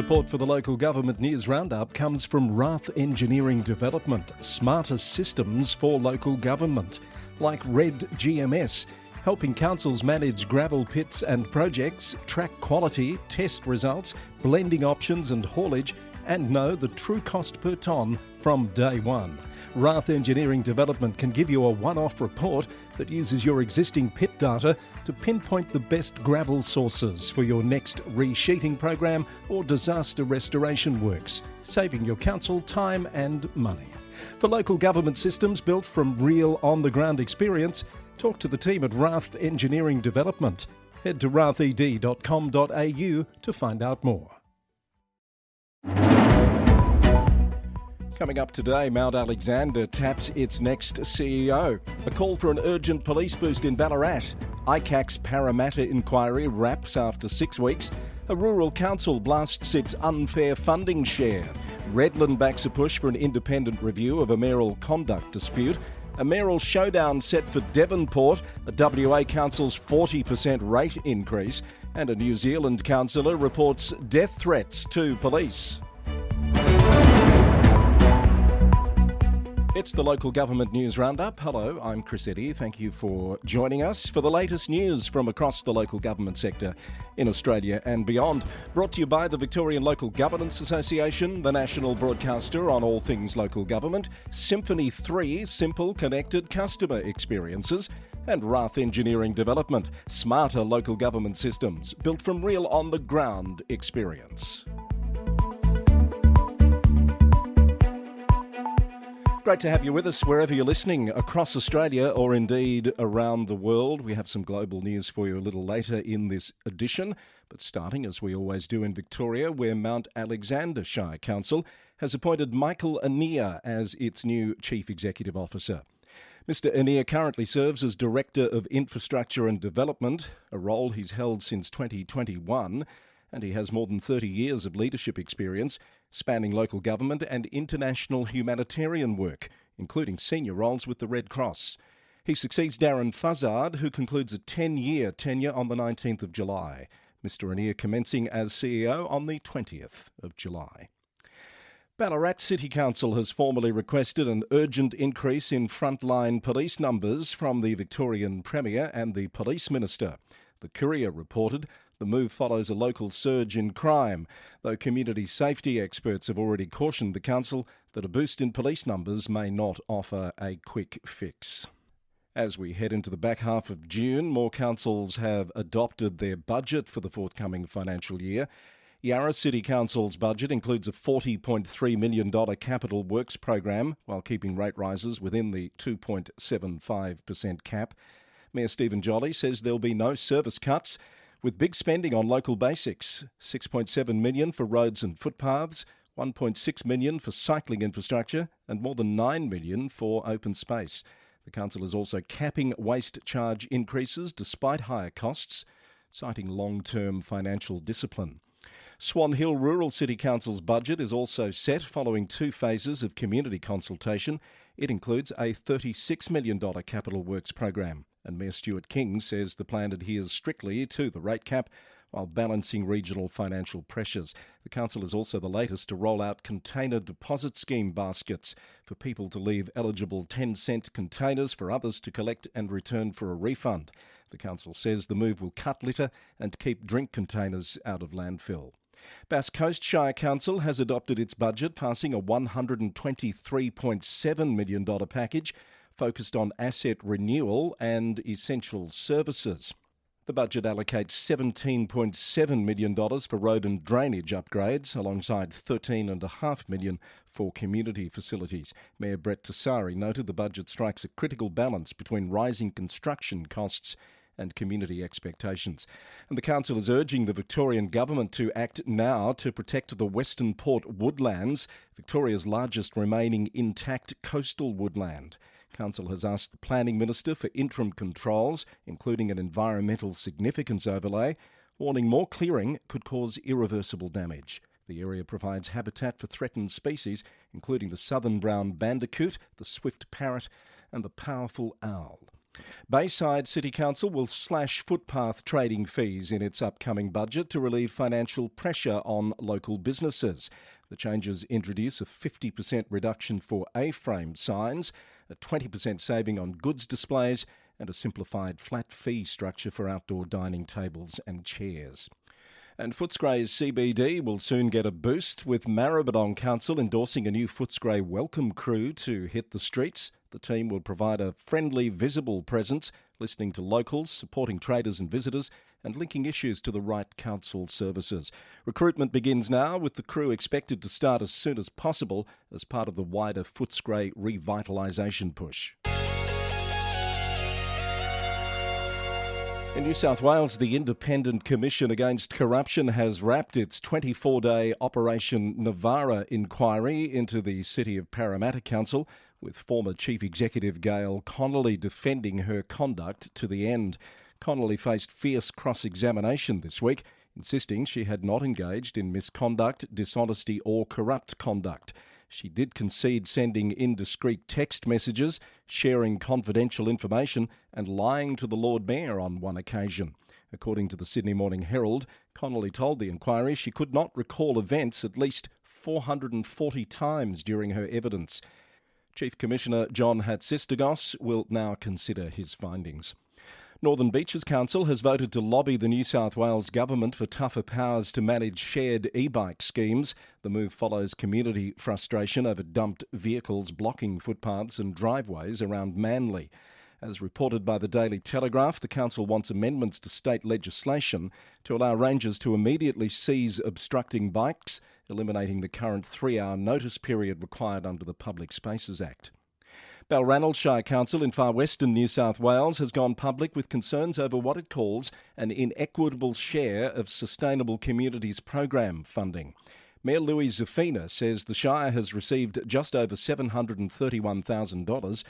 Support for the local government news roundup comes from Rath Engineering Development, smarter systems for local government, like Red GMS, helping councils manage gravel pits and projects, track quality, test results, blending options and haulage, and know the true cost per tonne from day one. Rath Engineering Development can give you a one-off report that uses your existing pit data to pinpoint the best gravel sources for your next resheeting program or disaster restoration works, saving your council time and money. For local government systems built from real on-the-ground experience, talk to the team at Rath Engineering Development. Head to rathed.com.au to find out more. Coming up today, Mount Alexander taps its next CEO. A call for an urgent police boost in Ballarat. ICAC's Parramatta inquiry wraps after 6 weeks. A rural council blasts its unfair funding share. Redland backs a push for an independent review of a mayoral conduct dispute. A mayoral showdown set for Devonport, a WA council's 40% rate increase. And a New Zealand councillor reports death threats to police. It's the Local Government News Roundup. Hello, I'm Chris Eddy. Thank you for joining us for the latest news from across the local government sector in Australia and beyond. Brought to you by the Victorian Local Governance Association, the national broadcaster on all things local government, Symphony 3, simple connected customer experiences, and Rath Engineering Development, smarter local government systems built from real on-the-ground experience. Great to have you with us wherever you're listening across Australia or indeed around the world. We have some global news for you a little later in this edition, but starting as we always do in Victoria, where Mount Alexander Shire Council has appointed Michael Anea as its new Chief Executive Officer. Mr Anea currently serves as Director of Infrastructure and Development, a role he's held since 2021, and he has more than 30 years of leadership experience, spanning local government and international humanitarian work, including senior roles with the Red Cross. He succeeds Darren Fuzzard, who concludes a 10-year tenure on the 19th of July. Mr Anea commencing as CEO on the 20th of July. Ballarat City Council has formally requested an urgent increase in frontline police numbers from the Victorian Premier and the Police Minister. The Courier reported the move follows a local surge in crime, though community safety experts have already cautioned the council that a boost in police numbers may not offer a quick fix. As we head into the back half of June, more councils have adopted their budget for the forthcoming financial year. Yarra City Council's budget includes a $40.3 million capital works program, while keeping rate rises within the 2.75% cap. Mayor Stephen Jolly says there'll be no service cuts, with big spending on local basics, $6.7 million for roads and footpaths, $1.6 million for cycling infrastructure, and more than $9 million for open space. The council is also capping waste charge increases despite higher costs, citing long-term financial discipline. Swan Hill Rural City Council's budget is also set following 2 phases of community consultation. It includes a $36 million capital works program, and Mayor Stuart King says the plan adheres strictly to the rate cap while balancing regional financial pressures. The council is also the latest to roll out container deposit scheme baskets for people to leave eligible 10-cent containers for others to collect and return for a refund. The council says the move will cut litter and keep drink containers out of landfill. Bass Coast Shire Council has adopted its budget, passing a $123.7 million package focused on asset renewal and essential services. The budget allocates $17.7 million for road and drainage upgrades, alongside $13.5 million for community facilities. Mayor Brett Tessari noted the budget strikes a critical balance between rising construction costs and community expectations. And the council is urging the Victorian government to act now to protect the Western Port woodlands, Victoria's largest remaining intact coastal woodland. Council has asked the Planning Minister for interim controls, including an environmental significance overlay, warning more clearing could cause irreversible damage. The area provides habitat for threatened species, including the southern brown bandicoot, the swift parrot, and the powerful owl. Bayside City Council will slash footpath trading fees in its upcoming budget to relieve financial pressure on local businesses. The changes introduce a 50% reduction for A-frame signs, a 20% saving on goods displays, and a simplified flat fee structure for outdoor dining tables and chairs. And Footscray's CBD will soon get a boost, with Maribyrnong Council endorsing a new Footscray welcome crew to hit the streets. The team will provide a friendly, visible presence, listening to locals, supporting traders and visitors, and linking issues to the right council services. Recruitment begins now, with the crew expected to start as soon as possible as part of the wider Footscray revitalisation push. In New South Wales, the Independent Commission Against Corruption has wrapped its 24-day Operation Navara inquiry into the City of Parramatta Council, with former Chief Executive Gail Connolly defending her conduct to the end. Connolly faced fierce cross-examination this week, insisting she had not engaged in misconduct, dishonesty or corrupt conduct. She did concede sending indiscreet text messages, sharing confidential information and lying to the Lord Mayor on one occasion. According to the Sydney Morning Herald, Connolly told the inquiry she could not recall events at least 440 times during her evidence. Chief Commissioner John Hatzistakos will now consider his findings. Northern Beaches Council has voted to lobby the New South Wales Government for tougher powers to manage shared e-bike schemes. The move follows community frustration over dumped vehicles blocking footpaths and driveways around Manly. As reported by the Daily Telegraph, the council wants amendments to state legislation to allow rangers to immediately seize obstructing bikes, eliminating the current 3-hour notice period required under the Public Spaces Act. Balranald Shire Council in far western New South Wales has gone public with concerns over what it calls an inequitable share of Sustainable Communities program funding. Mayor Louis Zafina says the Shire has received just over $731,000,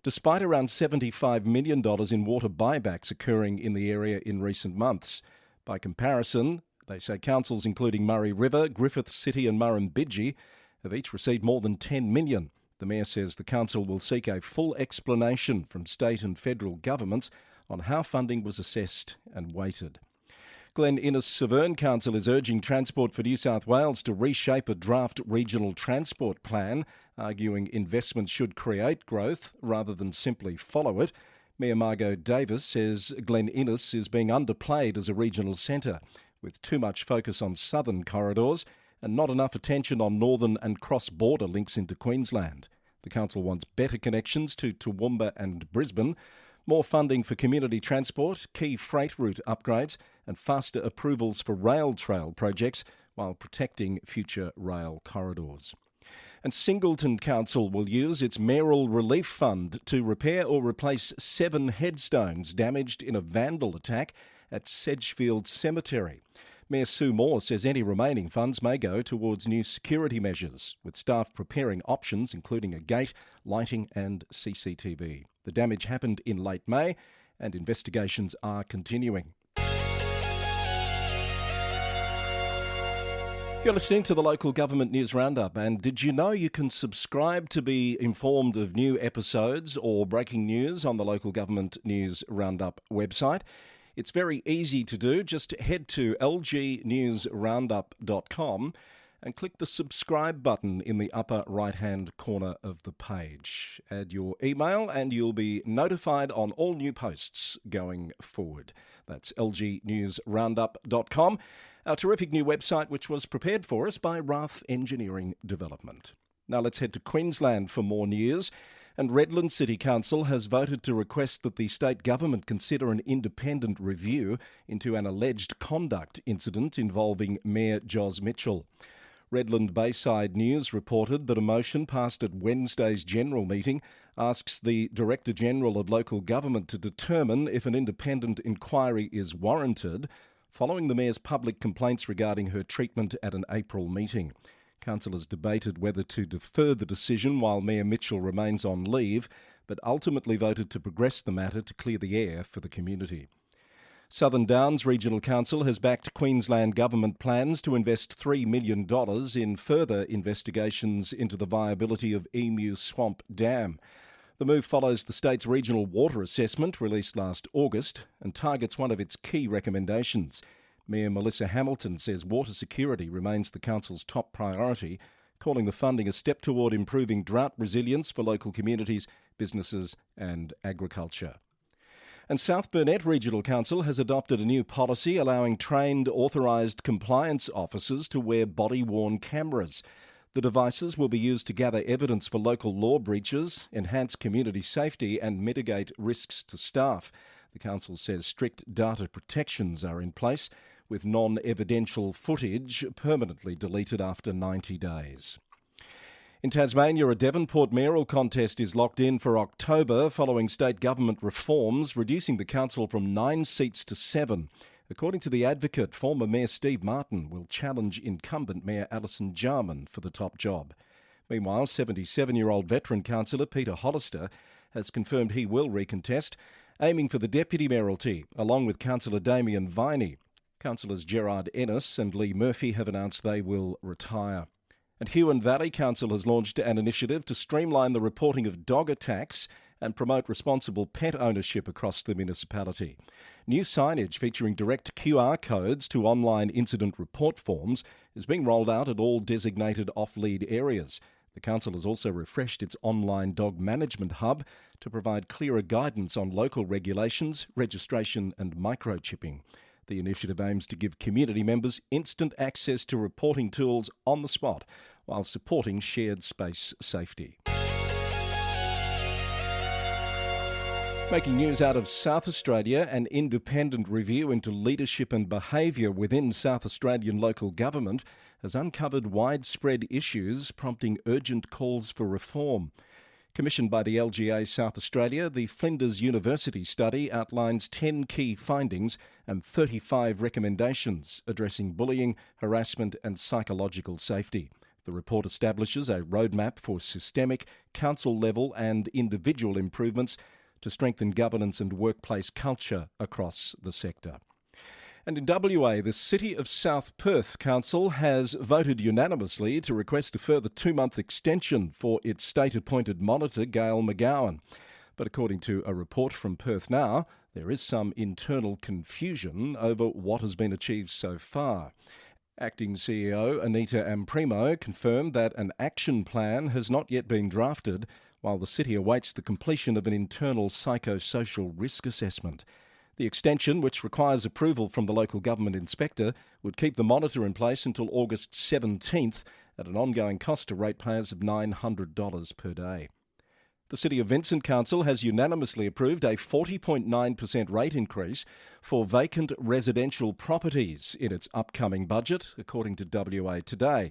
despite around $75 million in water buybacks occurring in the area in recent months. By comparison, they say councils including Murray River, Griffith City and Murrumbidgee have each received more than $10 million. The Mayor says the council will seek a full explanation from state and federal governments on how funding was assessed and weighted. Glen Innes Severn Council is urging Transport for New South Wales to reshape a draft regional transport plan, arguing investments should create growth rather than simply follow it. Mayor Margot Davis says Glen Innes is being underplayed as a regional centre, with too much focus on southern corridors and not enough attention on northern and cross-border links into Queensland. The council wants better connections to Toowoomba and Brisbane, more funding for community transport, key freight route upgrades and faster approvals for rail trail projects while protecting future rail corridors. And Singleton Council will use its mayoral relief fund to repair or replace 7 headstones damaged in a vandal attack at Sedgefield Cemetery. Mayor Sue Moore says any remaining funds may go towards new security measures, with staff preparing options including a gate, lighting and CCTV. The damage happened in late May and investigations are continuing. You're listening to the Local Government News Roundup, and did you know you can subscribe to be informed of new episodes or breaking news on the Local Government News Roundup website? It's very easy to do. Just head to lgnewsroundup.com and click the subscribe button in the upper right-hand corner of the page. Add your email and you'll be notified on all new posts going forward. That's lgnewsroundup.com, our terrific new website which was prepared for us by Rath Engineering Development. Now let's head to Queensland for more news. And Redland City Council has voted to request that the state government consider an independent review into an alleged conduct incident involving Mayor Jos Mitchell. Redland Bayside News reported that a motion passed at Wednesday's general meeting asks the Director General of Local Government to determine if an independent inquiry is warranted following the Mayor's public complaints regarding her treatment at an April meeting. Councillors debated whether to defer the decision while Mayor Mitchell remains on leave, but ultimately voted to progress the matter to clear the air for the community. Southern Downs Regional Council has backed Queensland Government plans to invest $3 million in further investigations into the viability of Emu Swamp Dam. The move follows the state's regional water assessment released last August and targets one of its key recommendations. Mayor Melissa Hamilton says water security remains the council's top priority, calling the funding a step toward improving drought resilience for local communities, businesses and agriculture. And South Burnett Regional Council has adopted a new policy allowing trained authorised compliance officers to wear body-worn cameras. The devices will be used to gather evidence for local law breaches, enhance community safety and mitigate risks to staff. The council says strict data protections are in place, with non-evidential footage permanently deleted after 90 days. In Tasmania, a Devonport mayoral contest is locked in for October following state government reforms, reducing the council from 9 seats to 7. According to The Advocate, former Mayor Steve Martin will challenge incumbent Mayor Alison Jarman for the top job. Meanwhile, 77-year-old veteran councillor Peter Hollister has confirmed he will recontest, aiming for the deputy mayoralty, along with councillor Damien Viney. Councillors Gerard Ennis and Lee Murphy have announced they will retire. And Huon Valley Council has launched an initiative to streamline the reporting of dog attacks and promote responsible pet ownership across the municipality. New signage featuring direct QR codes to online incident report forms is being rolled out at all designated off-lead areas. The council has also refreshed its online dog management hub to provide clearer guidance on local regulations, registration and microchipping. The initiative aims to give community members instant access to reporting tools on the spot while supporting shared space safety. Making news out of South Australia, an independent review into leadership and behaviour within South Australian local government has uncovered widespread issues prompting urgent calls for reform. Commissioned by the LGA South Australia, the Flinders University study outlines 10 key findings and 35 recommendations addressing bullying, harassment and psychological safety. The report establishes a roadmap for systemic, council-level and individual improvements to strengthen governance and workplace culture across the sector. And in WA, the City of South Perth Council has voted unanimously to request a further 2-month extension for its state-appointed monitor, Gail McGowan. But according to a report from Perth Now, there is some internal confusion over what has been achieved so far. Acting CEO Anita Amprimo confirmed that an action plan has not yet been drafted, while the city awaits the completion of an internal psychosocial risk assessment. The extension, which requires approval from the local government inspector, would keep the monitor in place until August 17th at an ongoing cost to ratepayers of $900 per day. The City of Vincent Council has unanimously approved a 40.9% rate increase for vacant residential properties in its upcoming budget, according to WA Today.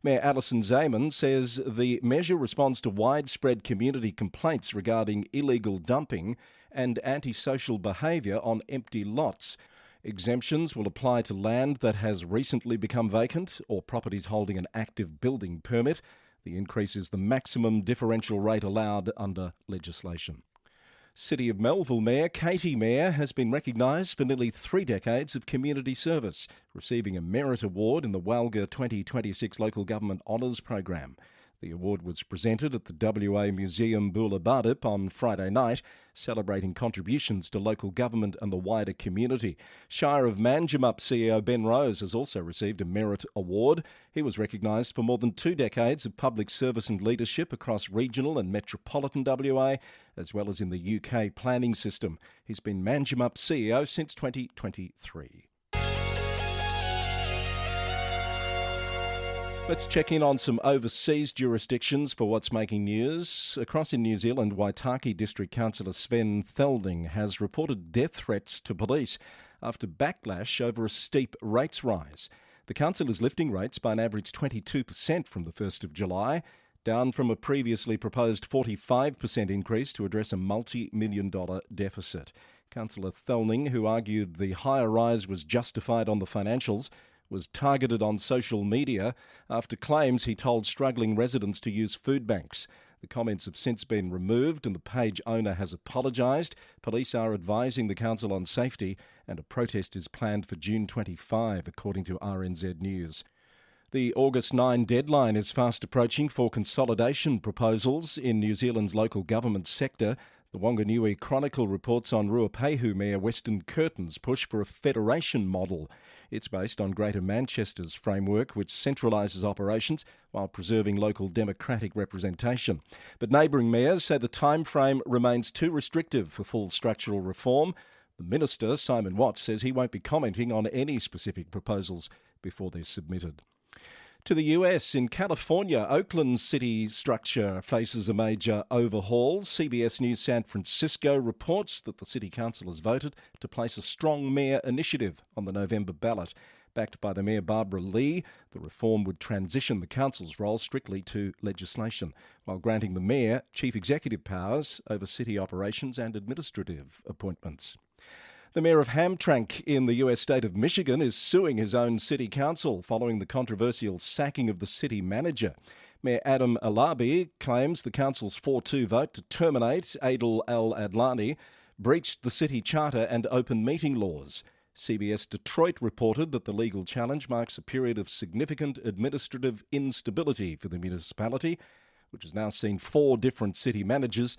Mayor Alison Zayman says the measure responds to widespread community complaints regarding illegal dumping and antisocial behaviour on empty lots. Exemptions will apply to land that has recently become vacant or properties holding an active building permit. The increase is the maximum differential rate allowed under legislation. City of Melville Mayor Katie Mayer has been recognised for nearly 3 decades of community service, receiving a Merit Award in the Walga 2026 Local Government Honours Program. The award was presented at the WA Museum Bullabardip on Friday night, celebrating contributions to local government and the wider community. Shire of Manjimup CEO Ben Rose has also received a Merit Award. He was recognised for more than 2 decades of public service and leadership across regional and metropolitan WA, as well as in the UK planning system. He's been Manjimup CEO since 2023. Let's check in on some overseas jurisdictions for what's making news. Across in New Zealand, Waitaki District Councillor Sven Thelding has reported death threats to police after backlash over a steep rates rise. The council is lifting rates by an average 22% from the 1st of July, down from a previously proposed 45% increase to address a multi-million-dollar deficit. Councillor Thelding, who argued the higher rise was justified on the financials, was targeted on social media after claims he told struggling residents to use food banks. The comments have since been removed and the page owner has apologised. Police are advising the council on safety and a protest is planned for June 25, according to RNZ News. The August 9 deadline is fast approaching for consolidation proposals in New Zealand's local government sector. The Wanganui Chronicle reports on Ruapehu Mayor Weston Curtin's push for a federation model. It's based on Greater Manchester's framework, which centralises operations while preserving local democratic representation. But neighbouring mayors say the time frame remains too restrictive for full structural reform. The Minister, Simon Watts, says he won't be commenting on any specific proposals before they're submitted. To the US, in California, Oakland's city structure faces a major overhaul. CBS News San Francisco reports that the city council has voted to place a strong mayor initiative on the November ballot. Backed by the Mayor Barbara Lee, the reform would transition the council's role strictly to legislation, while granting the mayor chief executive powers over city operations and administrative appointments. The mayor of Hamtramck in the US state of Michigan is suing his own city council following the controversial sacking of the city manager. Mayor Adam Alabi claims the council's 4-2 vote to terminate Adel Al-Adlani breached the city charter and open meeting laws. CBS Detroit reported that the legal challenge marks a period of significant administrative instability for the municipality, which has now seen 4 different city managers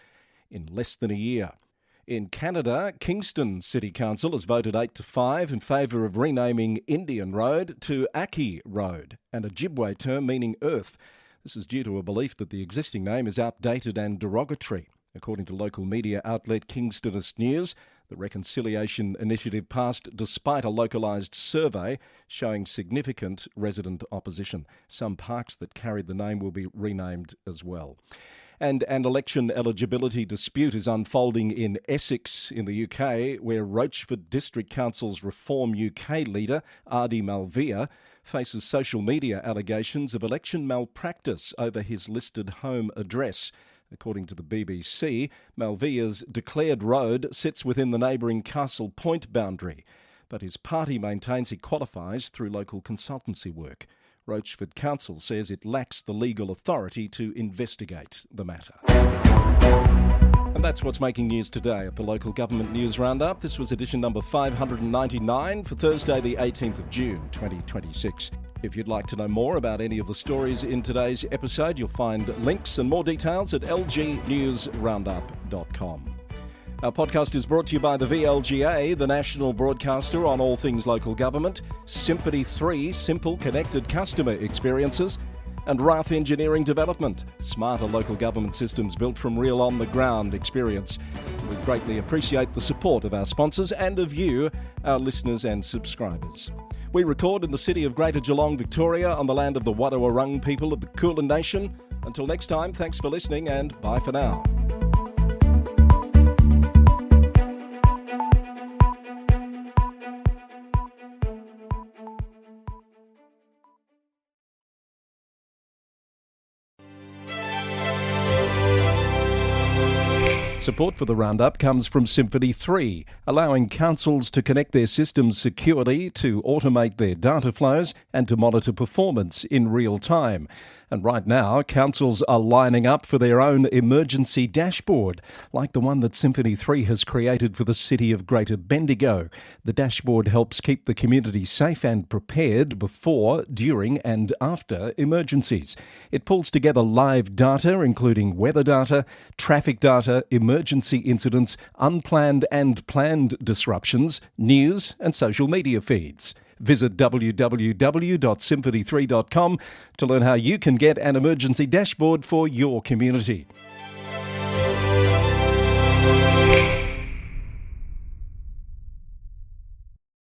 in less than a year. In Canada, Kingston City Council has voted 8-5 in favour of renaming Indian Road to Aki Road, an Ojibwe term meaning earth. This is due to a belief that the existing name is outdated and derogatory. According to local media outlet Kingstonist News, the reconciliation initiative passed despite a localised survey showing significant resident opposition. Some parks that carried the name will be renamed as well. And an election eligibility dispute is unfolding in Essex in the UK, where Rochford District Council's Reform UK leader, Adi Malviya, faces social media allegations of election malpractice over his listed home address. According to the BBC, Malviya's declared road sits within the neighbouring Castle Point boundary, but his party maintains he qualifies through local consultancy work. Rochford Council says it lacks the legal authority to investigate the matter. And that's what's making news today at the Local Government News Roundup. This was edition number 599 for Thursday the 18th of June 2026. If you'd like to know more about any of the stories in today's episode, you'll find links and more details at lgnewsroundup.com. Our podcast is brought to you by the VLGA, the national broadcaster on all things local government, Symphony 3, simple connected customer experiences, and Rath Engineering Development, smarter local government systems built from real on-the-ground experience. We greatly appreciate the support of our sponsors and of you, our listeners and subscribers. We record in the city of Greater Geelong, Victoria, on the land of the Wadawurrung people of the Kulin Nation. Until next time, thanks for listening and bye for now. Support for the Roundup comes from Symphony 3, allowing councils to connect their systems securely, to automate their data flows and to monitor performance in real time. And right now, councils are lining up for their own emergency dashboard, like the one that Symphony 3 has created for the city of Greater Bendigo. The dashboard helps keep the community safe and prepared before, during and after emergencies. It pulls together live data, including weather data, traffic data, emergency incidents, unplanned and planned disruptions, news and social media feeds. Visit www.symphony3.com to learn how you can get an emergency dashboard for your community.